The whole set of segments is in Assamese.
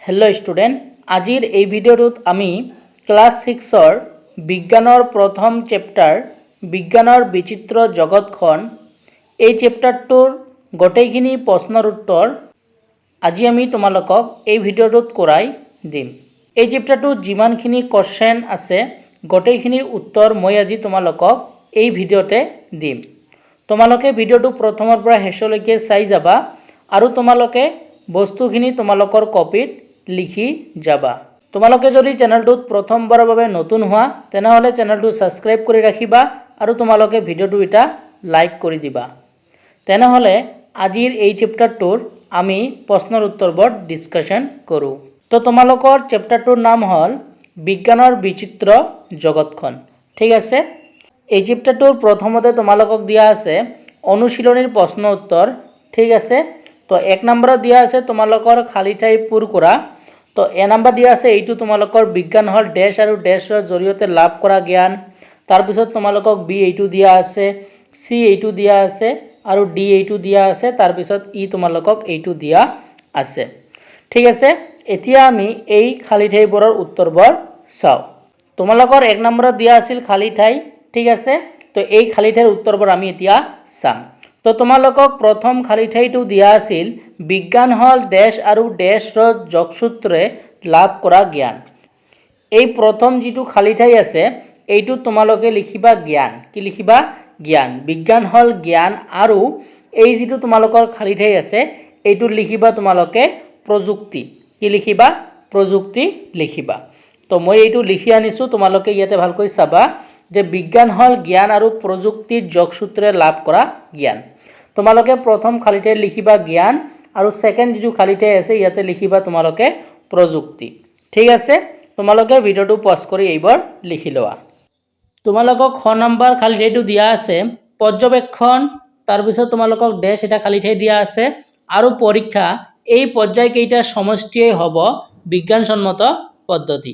हेलो स्टूडेंट आजिर এই ভিডিওত আমি ক্লাস 6 বিজ্ঞানৰ প্ৰথম চেপ্টাৰ বিজ্ঞানৰ বিচিত্ৰ জগতখন এই চেপ্টাৰটোৰ গোটেইখিনি প্ৰশ্নৰ উত্তৰ আজি আমি তোমালোকক এই ভিডিওত কৰাই দিম। এই চেপ্টাৰটো যিমানখিনি কোৱেশ্চন আছে গোটেইখিনিৰ উত্তৰ মই আজি তোমালোকক এই ভিডিওতে দিম। তোমালোকে ভিডিওটো প্ৰথমৰ পৰা শেষলৈকে চাই যাবা আৰু তোমালোকে বস্তুখিনি তোমালোকৰ কপিত লিখি যাবা। তোমালোকে যদি চেনেলটোত প্ৰথমবাৰৰ বাবে নতুন হোৱা তেনেহলে চেনেলটো সাবস্ক্ৰাইব কৰি ৰাখিবা আৰু তোমালোকে ভিডিওটো এটা লাইক কৰি দিবা। তেনেহলে আজিৰ এই চেপ্টাৰটোৰ আমি প্ৰশ্নৰ উত্তৰবোৰ ডিসকাশন কৰো। তো তোমালোকৰ চেপ্টাৰটোৰ নাম হল বিজ্ঞানৰ বিচিত্ৰ জগতখন। ঠিক আছে, এই চেপ্টাৰটোৰ প্ৰথমতে তোমালোকক দিয়া আছে অনুশীলনীৰ প্ৰশ্ন উত্তৰ। ঠিক আছে, তো 1 নম্বৰত দিয়া আছে তোমালোকৰ খালি ঠাই পূৰ কৰা। তো এ নাম্বাৰ দিয়া আছে এইটো তোমালোকৰ বিজ্ঞান হল ডেশ আৰু ডেশৰ জৰিয়তে লাভ কৰা জ্ঞান। তাৰ পিছত তোমালোকক বি এইটো দিয়া আছে, সি এইটো দিয়া আছে আৰু ডি এইটো দিয়া আছে। তাৰ পিছত ই তোমালোকক এইটো দিয়া আছে। ঠিক আছে, এতিয়া আমি এই খালি ঠাইবোৰৰ উত্তৰবোৰ চাও। তোমালোকৰ 1 নম্বৰত দিয়া আছিল খালি ঠাই। ঠিক আছে, তো এই খালি ঠাইৰ উত্তৰবোৰ আমি এতিয়া চাম। তো তোমালোকক প্ৰথম খালি ঠাইটো দিয়া আছিল বিজ্ঞান হল ডেশ আৰু ডেশৰ যোগসূত্ৰে লাভ কৰা জ্ঞান। এই প্ৰথম যেটো খালি ঠাই আছে এইটো তোমালোকে লিখিবা জ্ঞান। কি লিখিবা? জ্ঞান। বিজ্ঞান হল জ্ঞান আৰু এই যেটো তোমালোকৰ খালি ঠাই আছে এইটো লিখিবা তোমালোকে প্ৰযুক্তি। কি লিখিবা? প্ৰযুক্তি লিখিবা। তো মই এইটো লিখি আনিছো, তোমালোকে ইয়াতে ভালকৈ চাবা যে বিজ্ঞান হল জ্ঞান আৰু প্ৰযুক্তিৰ যোগসূত্ৰে লাভ কৰা জ্ঞান। তোমালোকে প্ৰথম খালি ঠাই লিখিবা জ্ঞান আৰু সেকেন্ড যেটো খালি ঠাই আছে ইয়াতে লিখিবা তোমালোকে প্ৰযুক্তি। ঠিক আছে, তোমালোকে ভিডিওটো পজ কৰি এইবাৰ লিখি লোৱা। তোমালোকক খ নম্বৰ খালি ঠাইটো দিয়া আছে পৰ্যবেক্ষণ। তাৰ পিছত তোমালোকক ডেশ এটা খালি ঠাই দিয়া আছে আৰু পৰীক্ষা। এই পৰ্যায় কেইটা সমষ্টিয়ে হ'ব বিজ্ঞানসন্মত পদ্ধতি।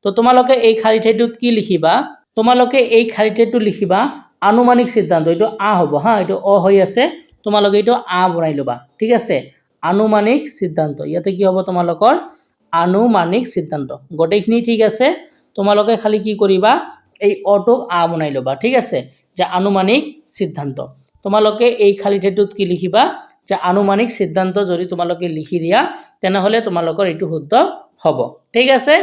তো তোমালোকে এই খালি ঠাইটোত কি লিখিবা? তোমালোকে এই খালি ঠাইটো লিখিবা আনুমানিক সিদ্ধান্ত। এইটো আ হ'ব হা, এইটো অ হৈ আছে, তোমালোকে এইটো আ বনাই লবা। ঠিক আছে, আনুমানিক সিদ্ধান্ত। ইয়াতে কি হ'ব তোমালোকৰ আনুমানিক সিদ্ধান্ত। গোটেইখিনি ঠিক আছে, তোমালোকে খালি কি কৰিবা এই অটোক আ বনাই লবা। ঠিক আছে, যে আনুমানিক সিদ্ধান্ত। তোমালোকে এই খালি ঠাইটোত কি লিখিবা যে আনুমানিক সিদ্ধান্ত। যদি তোমালোকে লিখি দিয়া তেনেহলে তোমালোকৰ এইটো শুদ্ধ হ'ব। ঠিক আছে,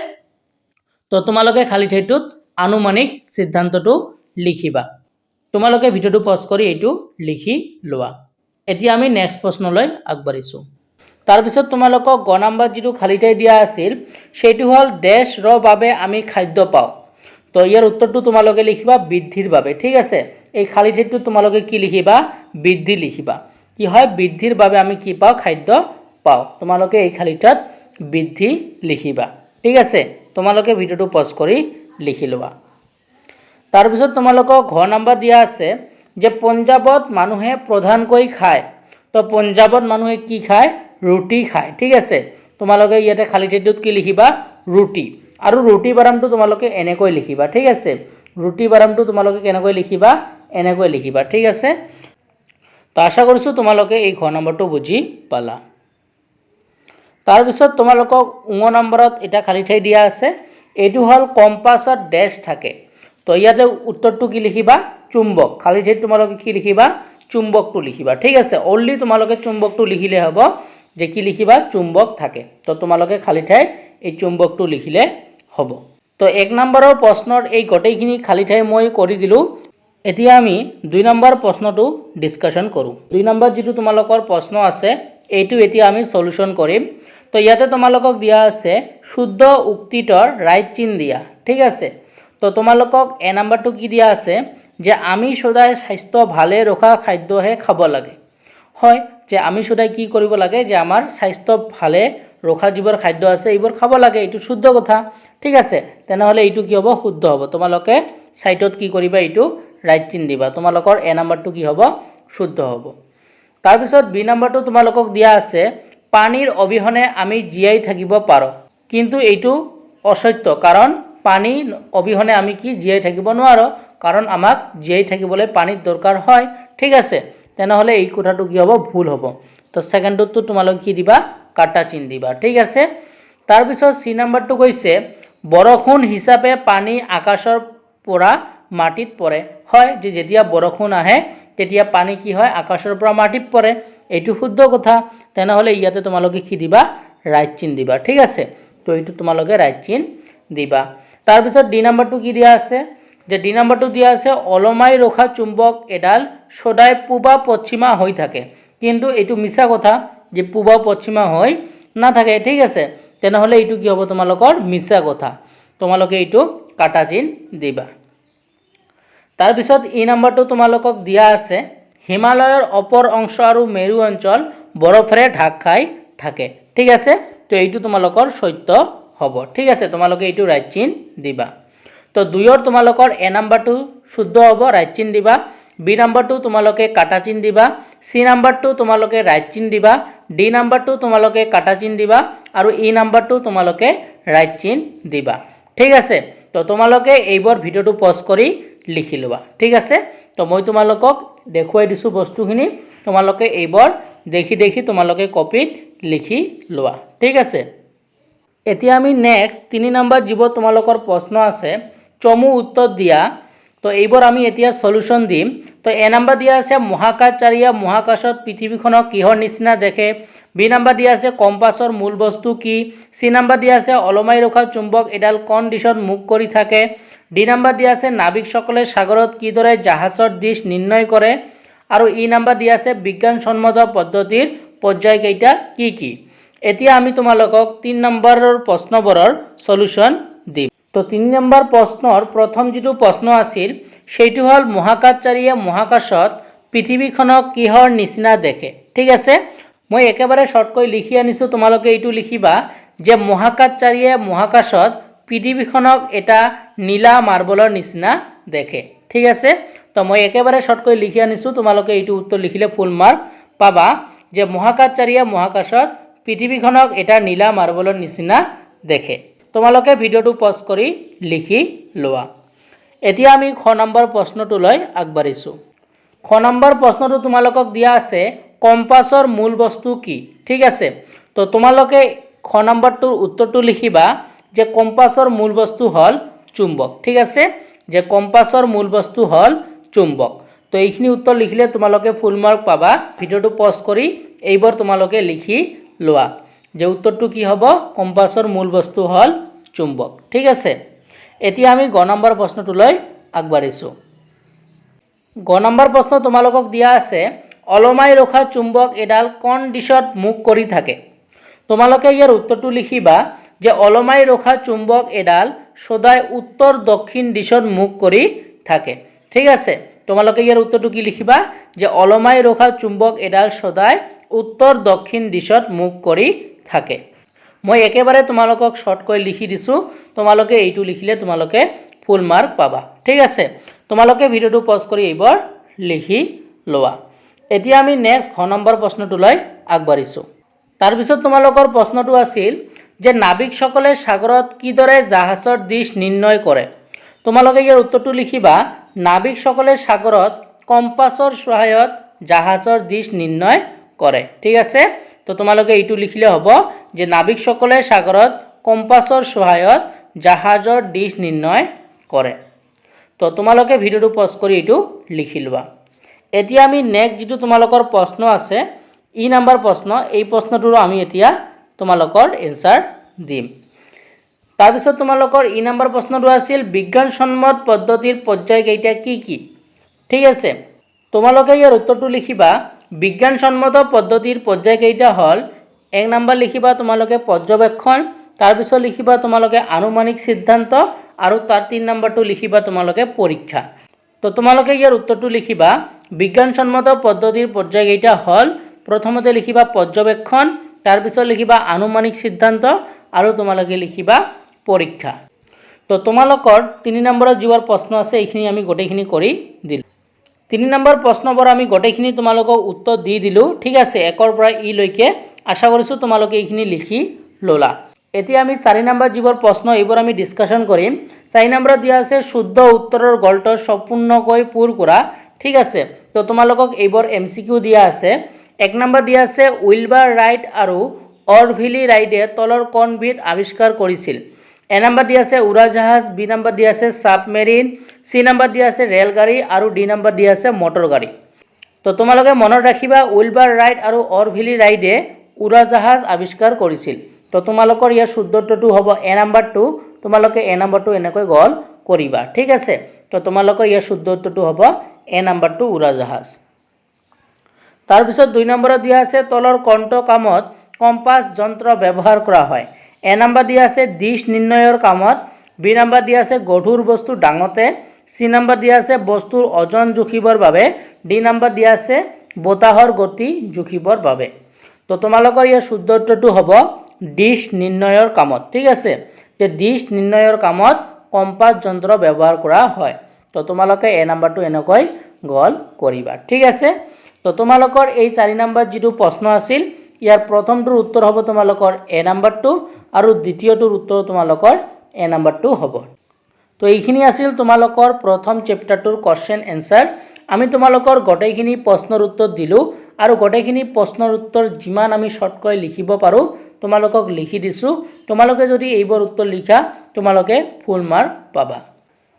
তো তোমালোকে খালি ঠাইটোত আনুমানিক সিদ্ধান্তটো লিখিবা। তোমালোকে ভিডিওটো পজ কৰি এইটো লিখি লোৱা। এতিয়া আমি নেক্সট প্ৰশ্নলৈ আগবাঢ়িছো। তাৰ পিছত তোমালোকক গ নম্বৰ যেটো খালি ঠাই দিয়া আছিল সেইটো হল ডেশ ৰ বাবে আমি খাদ্য পাওঁ। তো ইয়াৰ উত্তৰটো তোমালোকে লিখিবা বৃদ্ধিৰ বাবে। ঠিক আছে, এই খালি ঠাইটো তোমালোকে কি লিখিবা? বৃদ্ধি লিখিবা। কি হয়? বৃদ্ধিৰ বাবে আমি কি পাওঁ? খাদ্য পাওঁ। তোমালোকে এই খালি ঠাইত বৃদ্ধি লিখিবা। ঠিক আছে, তোমালোকে ভিডিওটো পজ কৰি লিখি লোৱা। তাৰ পিছত তোমালোকক ঘ নম্বৰ দিয়া আছে যে পঞ্জাবত মানুহে প্ৰধানকৈ খায়। তো পঞ্জাবত মানুহে কি খায়? ৰুটি খায়। ঠিক আছে, তোমালোকে ইয়াতে খালি ঠাইটোত কি লিখিবা? ৰুটি। আৰু ৰুটি বানানটো তোমালোকে এনেকৈ লিখিবা। ঠিক আছে, ৰুটি বানানটো তোমালোকে কেনেকৈ লিখিবা? এনেকৈ লিখিবা। ঠিক আছে, তো আশা কৰিছো তোমালোকে এই ঘ নম্বৰটো বুজি পালা। তাৰ পিছত তোমালোকক ঙ নম্বৰত এটা খালি ঠাই দিয়া আছে। এইটো হল কম্পাছত ডেশ থাকে। তো ইয়াতে উত্তৰটো কি লিখিবা? চুম্বক। খালি ঠাইত তোমালোকে কি লিখিবা? চুম্বকটো লিখিবা। ঠিক আছে, অনলি তোমালোকে চুম্বকটো লিখিলে হ'ব যে কি লিখিবা? চুম্বক থাকে। তো তোমালোকে খালি ঠাইত এই চুম্বকটো লিখিলে হ'ব। তো 1 নম্বৰৰ প্ৰশ্নৰ এই গোটেইখিনি খালি ঠাই মই কৰি দিলো। এতিয়া আমি 2 নম্বৰ প্ৰশ্নটো ডিসকাশন কৰো। 2 নম্বৰ যেটো তোমালোকৰ প্ৰশ্ন আছে এইটো এতিয়া আমি সলিউশন কৰিম। তো ইয়াতে তোমালোকক দিয়া আছে শুদ্ধ উক্তিটোৰ ৰাইট চিন দিয়া। ঠিক আছে, তো তোমালোকক এ নম্বৰটো কি দিয়া আছে যে আমি সদায় স্বাস্থ্য ভালে ৰখা খাদ্যহে খাব লাগে। হয়, যে আমি সদায় কি কৰিব লাগে যে আমাৰ স্বাস্থ্য ভালে ৰখা যিবোৰ খাদ্য আছে এইবোৰ খাব লাগে। এইটো শুদ্ধ কথা। ঠিক আছে, তেনেহলে এইটো কি হ'ব? শুদ্ধ হ'ব। তোমালোকে সাইটত কি কৰিবা? এইটো ৰাইট চিন দিবা। তোমালোকৰ এ নম্বৰটো কি হ'ব? শুদ্ধ হ'ব। তাৰ পিছত বি নম্বৰটো তোমালোকক দিয়া আছে পানীৰ অবিহনে আমি জীয়াই থাকিব পাৰো। কিন্তু এইটো অসত্য, কাৰণ পানী অবিহনে আমি কি জীয়াই থাকিব নোৱাৰো, কাৰণ আমাক জীয়াই থাকিবলৈ পানীৰ দৰকাৰ হয়। ঠিক আছে, তেনেহলে এই কথাটো কি হ'ব? ভুল হ'ব। তো সেকেন্ডটো তোমালোকে কি দিবা? কাটা চিন দিবা। ঠিক আছে, তাৰপিছত সি নাম্বাৰটো কৈছে বৰষুণ হিচাপে পানী আকাশৰ পৰা মাটিত পৰে। হয়, যে যেতিয়া বৰষুণ আহে তেতিয়া পানী কি হয়, আকাশৰ পৰা মাটিত পৰে। এইটো শুদ্ধ কথা। তেনেহ'লে ইয়াতে তোমালোকে কি দিবা, ৰাইট চিন দিবা। ঠিক আছে, তো এইটো তোমালোকে ৰাইট চিন দিবা। তাৰপিছত ডি নাম্বাৰটো কি দিয়া আছে, যে ডি নাম্বাৰটো দিয়া আছে অলমাই ৰখা চুম্বক এডাল সদায় পূবা পশ্চিমা হৈ থাকে। কিন্তু এইটো মিছা কথা, যে পূবা পশ্চিমা হৈ নাথাকে। ঠিক আছে, তেনেহ'লে এইটো কি হ'ব তোমালোকৰ মিছা কথা। তোমালোকে এইটো কাটা চিন দিবা। তাৰপিছত ই নাম্বাৰটো তোমালোকক দিয়া আছে হিমালয়ৰ অপৰ অংশ আৰু মেৰু অঞ্চল বৰফেৰে ঢাক খাই থাকে। ঠিক আছে, তো এইটো তোমালোকৰ সত্য হ'ব। ঠিক আছে, তোমালোকে এইটো ৰাইট চিন দিবা। তো 2ৰ তোমালোকৰ এ নাম্বাৰটো শুদ্ধ হ'ব, ৰাইট চিন দিবা। বি নাম্বাৰটো তোমালোকে কাটা চিন দিবা। সি নাম্বাৰটো তোমালোকে ৰাইট চিন দিবা। ডি নাম্বাৰটো তোমালোকে কাটা চিন দিবা। আৰু ই নাম্বাৰটো তোমালোকে ৰাইট চিন দিবা। ঠিক আছে, তো তোমালোকে এইবোৰ ভিডিঅ'টো পজ কৰি লিখি লোৱা। ঠিক আছে, তো মই তোমালোকক দেখুৱাই দিছোঁ বস্তুখিনি, তোমালোকে এইবোৰ দেখি দেখি তোমালোকে কপিত লিখি লোৱা। ঠিক আছে, এতিয়া আমি নেক্সট 3 নম্বৰ যিবোৰ তোমালোকৰ প্ৰশ্ন আছে চমু উত্তৰ দিয়া, তো এইবোৰ আমি এতিয়া সলিউশন দিম। তো এ নাম্বাৰ দিয়া আছে মহাকাশচাৰীয়ে মহাকাশত পৃথিৱীখনক কিহৰ নিচিনা দেখে। বি নাম্বাৰ দিয়া আছে কম্পাছৰ মূল বস্তু কি। সি নাম্বাৰ দিয়া আছে অলমাই ৰখা চুম্বক এডাল কোন দিশত মুখ কৰি থাকে। ডি নাম্বাৰ দিয়া আছে নাবিকসকলে সাগৰত কিদৰে জাহাজৰ দিশ নিৰ্ণয় কৰে। আৰু ই নাম্বাৰ দিয়া আছে বিজ্ঞানসন্মত পদ্ধতিৰ পৰ্যায়কেইটা কি কি। এতিয়া আমি তোমালোকক 3 নম্বৰৰ প্ৰশ্নবোৰৰ সলিউশন দিম। তো 3 নম্বৰ প্ৰশ্নৰ প্ৰথম যিটো প্ৰশ্ন আছিল সেইটো হ'ল মহাকাশচাৰীয়ে মহাকাশত পৃথিৱীখনক কিহৰ নিচিনা দেখে। ঠিক আছে, মই একেবাৰে শৰ্টকৈ লিখি আনিছোঁ, তোমালোকে এইটো লিখিবা যে মহাকাশচাৰীয়ে মহাকাশত পৃথিৱীখনক এটা নীলা মাৰ্বলৰ নিচিনা দেখে। ঠিক আছে, তো মই একেবাৰে শৰ্টকৈ লিখি আনিছোঁ, তোমালোকে এইটো উত্তৰ লিখিলে ফুল মাৰ্ক পাবা, যে মহাকাশচাৰীয়ে মহাকাশত পৃথিৱীখনক এটা নীলা মাৰ্বলৰ নিচিনা দেখে। তোমালোকে ভিডিঅ'টো পজ কৰি লিখি লোৱা। এতিয়া আমি খ নম্বৰ প্ৰশ্নটোলৈ আগবাঢ়িছোঁ। খ নম্বৰ প্ৰশ্নটো তোমালোকক দিয়া আছে কম্পাছৰ মূল বস্তু কি। ঠিক আছে, তো তোমালোকে খ নম্বৰটোৰ উত্তৰটো লিখিবা যে কম্পাছৰ মূল বস্তু হ'ল চুম্বক। ঠিক আছে, যে কম্পাছৰ মূল বস্তু হ'ল চুম্বক। তো এইখিনি উত্তৰ লিখিলে তোমালোকে ফুল মাৰ্ক পাবা। ভিডিঅ'টো পজ কৰি এইবোৰ তোমালোকে লিখি লোৱা যে উত্তৰটো কি হ'ব, কম্পাছৰ মূল বস্তু হ'ল চুম্বক। ঠিক আছে, এতিয়া আমি গ নম্বৰ প্ৰশ্নটোলৈ আগবাঢ়িছোঁ। গ নম্বৰ প্ৰশ্ন তোমালোকক দিয়া আছে অলমাই ৰখা চুম্বক এডাল কোন দিশত মুখ কৰি থাকে। তোমালোকে ইয়াৰ উত্তৰটো লিখিবা যে অলমাই ৰখা চুম্বক এডাল সদায় উত্তৰ দক্ষিণ দিশত মুখ কৰি থাকে। ঠিক আছে, তোমালোকে ইয়াৰ উত্তৰটো কি লিখিবা যে অলমাই ৰখা চুম্বক এডাল সদায় উত্তৰ দক্ষিণ দিশত মুখ কৰি থাকে। মই একেবাৰে তোমালোকক শৰ্টকৈ লিখি দিছোঁ, তোমালোকে এইটো লিখিলে তোমালোকে ফুল মাৰ্ক পাবা। ঠিক আছে, তোমালোকে ভিডিঅ'টো পজ কৰি এইবোৰ লিখি লোৱা। এতিয়া আমি নেক্সট খ নম্বৰ প্ৰশ্নটোলৈ আগবাঢ়িছোঁ। তাৰপিছত তোমালোকৰ প্ৰশ্নটো আছিল যে নাবিকসকলে সাগৰত কিদৰে জাহাজৰ দিশ নিৰ্ণয় কৰে। তোমালোকে ইয়াৰ উত্তৰটো লিখিবা নাবিকসকলে সাগৰত কম্পাছৰ সহায়ত জাহাজৰ দিশ নিৰ্ণয় কৰে। ঠিক আছে, তো তোমালোকে এইটো লিখিলে হ'ব যে নাবিকসকলে সাগৰত কম্পাছৰ সহায়ত জাহাজৰ দিশ নিৰ্ণয় কৰে। তো তোমালোকে ভিডিঅ'টো পজ কৰি এইটো লিখি লোৱা। এতিয়া আমি নেক্সট যিটো তোমালোকৰ প্ৰশ্ন আছে ই নম্বৰ প্ৰশ্ন, এই প্ৰশ্নটোৰো আমি এতিয়া তোমালোকৰ এনসাৰ দিম। তাৰপিছত তোমালোকৰ ই নম্বৰ প্ৰশ্নটো আছিল বিজ্ঞানসন্মত পদ্ধতিৰ পৰ্যায়কেইটা কি কি। ঠিক আছে, তোমালোকে ইয়াৰ উত্তৰটো লিখিবা বিজ্ঞানসন্মত পদ্ধতিৰ পৰ্যায়কেইটা হ'ল 1 নম্বৰ লিখিবা তোমালোকে পৰ্যবেক্ষণ, তাৰপিছত লিখিবা তোমালোকে আনুমানিক সিদ্ধান্ত, আৰু তাৰ 3 নম্বৰটো লিখিবা তোমালোকে পৰীক্ষা। তো তোমালোকে ইয়াৰ উত্তৰটো লিখিবা বিজ্ঞানসন্মত পদ্ধতিৰ পৰ্যায়কেইটা হ'ল প্ৰথমতে লিখিবা পৰ্যবেক্ষণ, তাৰপিছত লিখিবা আনুমানিক সিদ্ধান্ত, আৰু তোমালোকে লিখিবা পৰীক্ষা। তো তোমালোকৰ 3 নম্বৰৰ যিবোৰ প্ৰশ্ন আছে এইখিনি আমি গোটেইখিনি কৰি দিলোঁ। 3 নম্বৰ প্ৰশ্নবোৰ আমি গোটেইখিনি তোমালোকক উত্তৰ দি দিলোঁ। ঠিক আছে, 1ৰ পৰা ই লৈকে। আশা কৰিছোঁ তোমালোকে এইখিনি লিখি ল'লা। এতিয়া আমি 4 নম্বৰ যিবোৰ প্ৰশ্ন এইবোৰ আমি ডিছকাশ্যন কৰিম। 4 নম্বৰত দিয়া আছে শুদ্ধ উত্তৰৰ গল্প সম্পূৰ্ণকৈ পূৰ কৰা। ঠিক আছে, তো তোমালোকক এইবোৰ MCQ দিয়া আছে। 1 নম্বৰ দিয়া আছে উইল বা ৰাইট আৰু অৰভিলি ৰাইডে তলৰ কোনবিধ আৱিষ্কাৰ কৰিছিল? এ নম্বৰ দিয়া আছে উৰাজাহাজ, বি নম্বৰ দিয়া আছে ছাবমেৰিন, চি নম্বৰ দিয়া আছে ৰেলগাড়ী আৰু ডি নম্বৰ দিয়া আছে মটৰ গাড়ী। তো তোমালোকে মনত ৰাখিবা উইলবাৰ ৰাইড আৰু অৰভিলি ৰাইডে উৰাজাহাজ আৱিষ্কাৰ কৰিছিল। তো তোমালোকৰ ইয়াৰ শুদ্ধ উত্তৰটো হ'ব এ নম্বৰটো। তোমালোকে এ নম্বৰটো এনেকৈ গল কৰিবা, ঠিক আছে। তো তোমালোকৰ ইয়াৰ শুদ্ধ উত্তৰটো হ'ব এ নম্বৰটো উৰাজাহাজ। তাৰপিছত 2 নম্বৰত দিয়া আছে তলৰ কোনটো কামত কম্পাছ যন্ত্ৰ ব্যৱহাৰ কৰা হয়? এ নম্বৰ দিয়া আছে দিশ নিৰ্ণয়ৰ কামত, বি নম্বৰ দিয়া আছে গধুৰ বস্তু ডাঙতে, চি নম্বৰ দিয়া আছে বস্তুৰ ওজন জুখিবৰ বাবে, ডি নম্বৰ দিয়া আছে বতাহৰ গতি জুখিবৰ বাবে। তো তোমালোকৰ ইয়াৰ শুদ্ধ উত্তৰটো হ'ব দিশ নিৰ্ণয়ৰ কামত, ঠিক আছে। যে দিশ নিৰ্ণয়ৰ কামত কম্পাছ যন্ত্ৰ ব্যৱহাৰ কৰা হয়। তো তোমালোকে এ নম্বৰটো এনেকৈ গল কৰিবা, ঠিক আছে। তো তোমালোকৰ এই 4 নম্বৰ যিটো প্ৰশ্ন আছিল ইয়াৰ প্ৰথমটোৰ উত্তৰ হ'ব তোমালোকৰ এ নম্বৰটো আৰু দ্বিতীয়টোৰ উত্তৰ তোমালোকৰ এ নম্বৰটো হ'ব। তো এইখিনি আছিল তোমালোকৰ প্ৰথম চেপ্টাৰটোৰ কোৱেশ্চন এনসাৰ। আমি তোমালোকৰ গোটেইখিনি প্ৰশ্নৰ উত্তৰ দিলোঁ আৰু গোটেইখিনি প্ৰশ্নৰ উত্তৰ যিমান আমি শৰ্টকৈ লিখিব পাৰোঁ তোমালোকক লিখি দিছোঁ। তোমালোকে যদি এইবোৰ উত্তৰ লিখা তোমালোকে ফুল মাৰ্ক পাবা।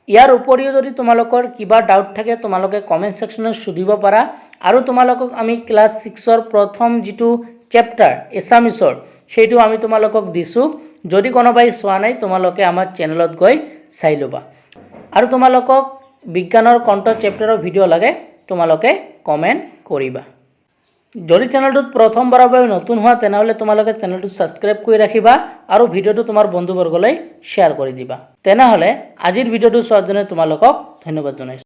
ইয়াৰ উপৰিও যদি তোমালোকৰ কিবা ডাউট থাকে তোমালোকে কমেণ্ট ছেকশ্যনত সুধিব পাৰা। আৰু তোমালোকক আমি ক্লাছ 6ৰ প্ৰথম যিটো চেপ্টাৰ এছামিছৰ সেইটো আমি তোমালোকক দিছোঁ। যদি কোনোবাই চোৱা নাই তোমালোকে আমাৰ চেনেলত গৈ চাই ল'বা। আৰু তোমালোকক বিজ্ঞানৰ কোনটো চেপ্টাৰৰ ভিডিঅ' লাগে তোমালোকে কমেণ্ট কৰিবা। যদি চেনেলটোত প্ৰথমবাৰৰ বাবে নতুন হোৱা তেনেহ'লে তোমালোকে চেনেলটো ছাবস্ক্ৰাইব কৰি ৰাখিবা আৰু ভিডিঅ'টো তোমাৰ বন্ধুবৰ্গলৈ শ্বেয়াৰ কৰি দিবা। তেনেহ'লে আজিৰ ভিডিঅ'টো চোৱাৰ কাৰণে তোমালোকক ধন্যবাদ জনাইছোঁ।